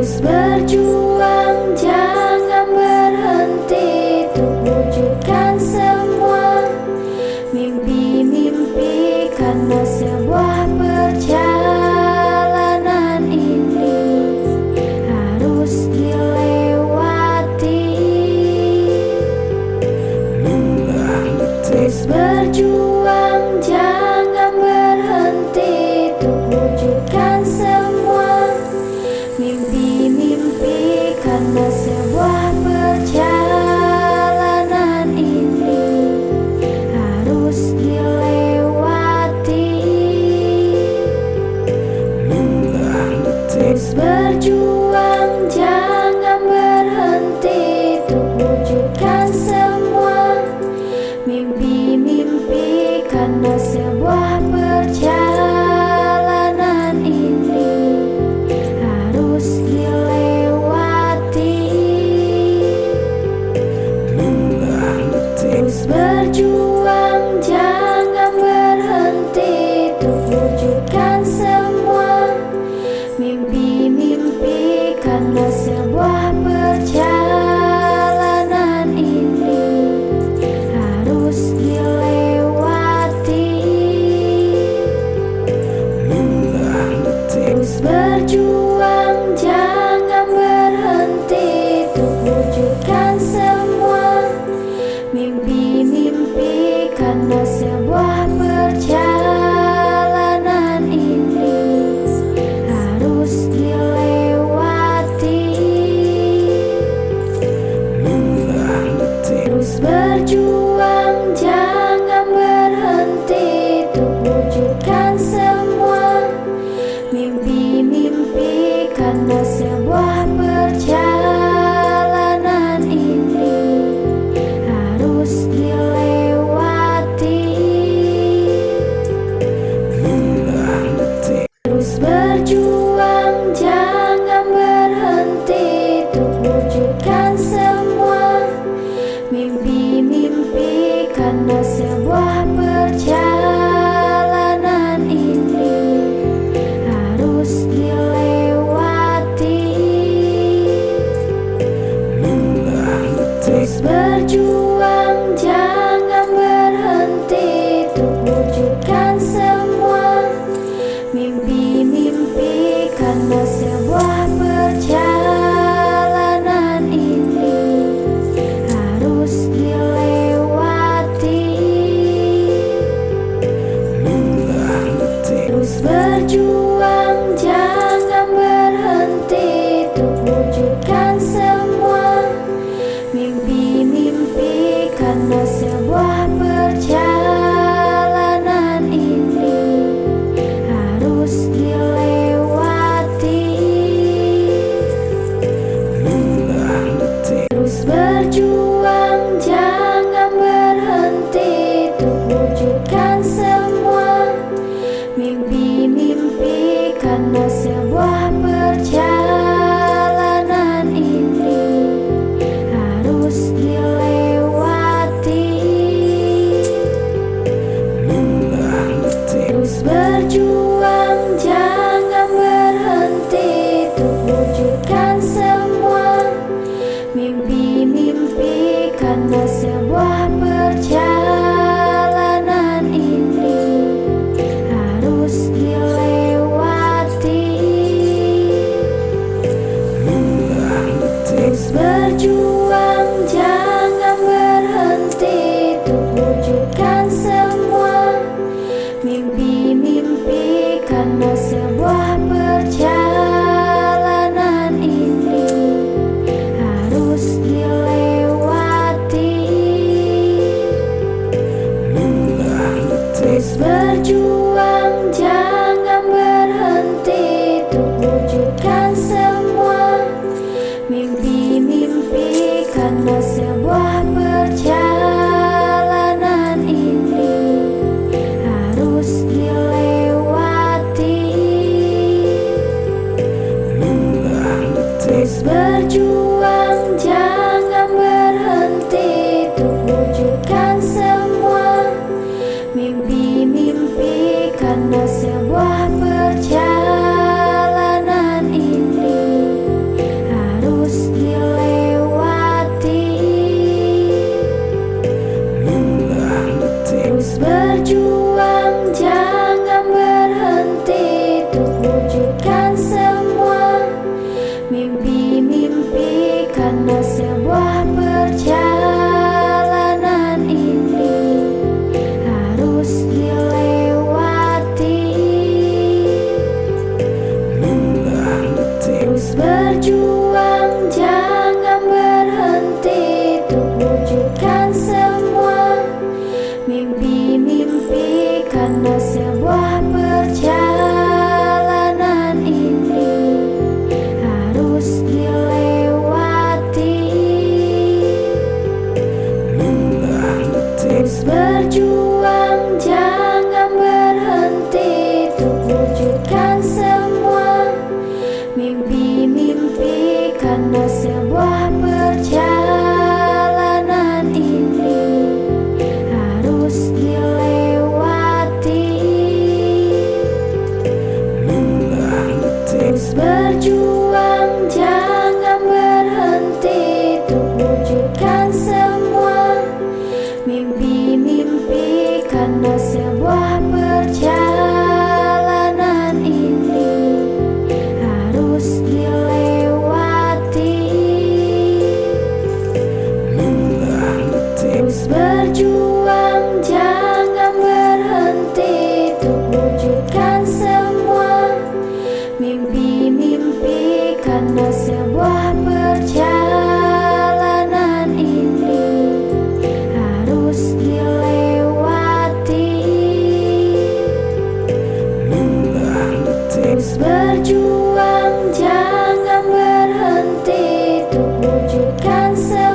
Terus berjuang, jangan berhenti untuk wujudkan semua mimpi-mimpi, karena sebuah perjalanan ini harus dilewati. Terus berjuang, jangan berhenti untuk wujudkan semua mimpi-mimpi, karena sebuah perjalanan ini harus dilewati. Terus berjuang, jangan berhenti untuk wujudkan semua mimpi-mimpi, karena sebuah perjalanan ini harus dilewati. Terus berjuang, jangan berhenti untuk wujudkan semua mimpi-mimpi, karena sebuah perjalanan ini harus dilewati. Terus berjuang, jangan berhenti untuk wujudkan semua mimpi-mimpi, karena sebuah perjalanan ini harus dilewati. Terus berjuang, jangan berhenti untuk wujudkan semua mimpi-mimpi, karena sebuah perjalanan ini harus dilewati. Terus berjuang, jangan berhenti untuk wujudkan semua mimpi-mimpi, karena sebuah perjalanan ini harus dilewati. Terus berjuang, jangan berhenti untuk wujudkan semua mimpi-mimpi, karena sebuah perjalanan ini harus dilewati. Terus berjuang, jangan berhenti untuk wujudkan semua mimpi-mimpi, karena sebuah perjalanan ini harus dilewati. Terus berjuang, jangan berhenti untuk wujudkan semua mimpi-mimpi, karena sebuah perjalanan ini harus dilewati. Terus berjuang, jangan berhenti untuk wujudkan semua mimpi-mimpi, karena sebuah perjalanan ini harus dilewati. Terus berjuang, jangan berhenti untuk wujudkan semua mimpi-mimpi, karena sebuah perjalanan ini harus dilewati. Terus berjuang, jangan berhenti untuk wujudkan semua mimpi-mimpi, karena sebuah perjalanan ini harus dilewati. Terus berjuang, jangan berhenti untuk wujudkan semua mimpi-mimpi, karena sebuah perjalanan ini berjuang, jangan berhenti untuk wujudkan semua mimpi-mimpi, karena sebuah perjalanan ini harus dilewati. Terus berjuang, jangan berhenti untuk wujudkan semua mimpi-mimpi, karena sebuah perjalanan ini harus dilewati. Terus berjuang, jangan berhenti untuk wujudkan semua mimpi-mimpi, karena sebuah perjalanan ini harus dilewati. Terus berjuang, jangan berhenti untuk wujudkan semua mimpi-mimpi, karena sebuah perjalanan ini harus dilewati. Terus berjuang, jangan berhenti untuk wujudkan semua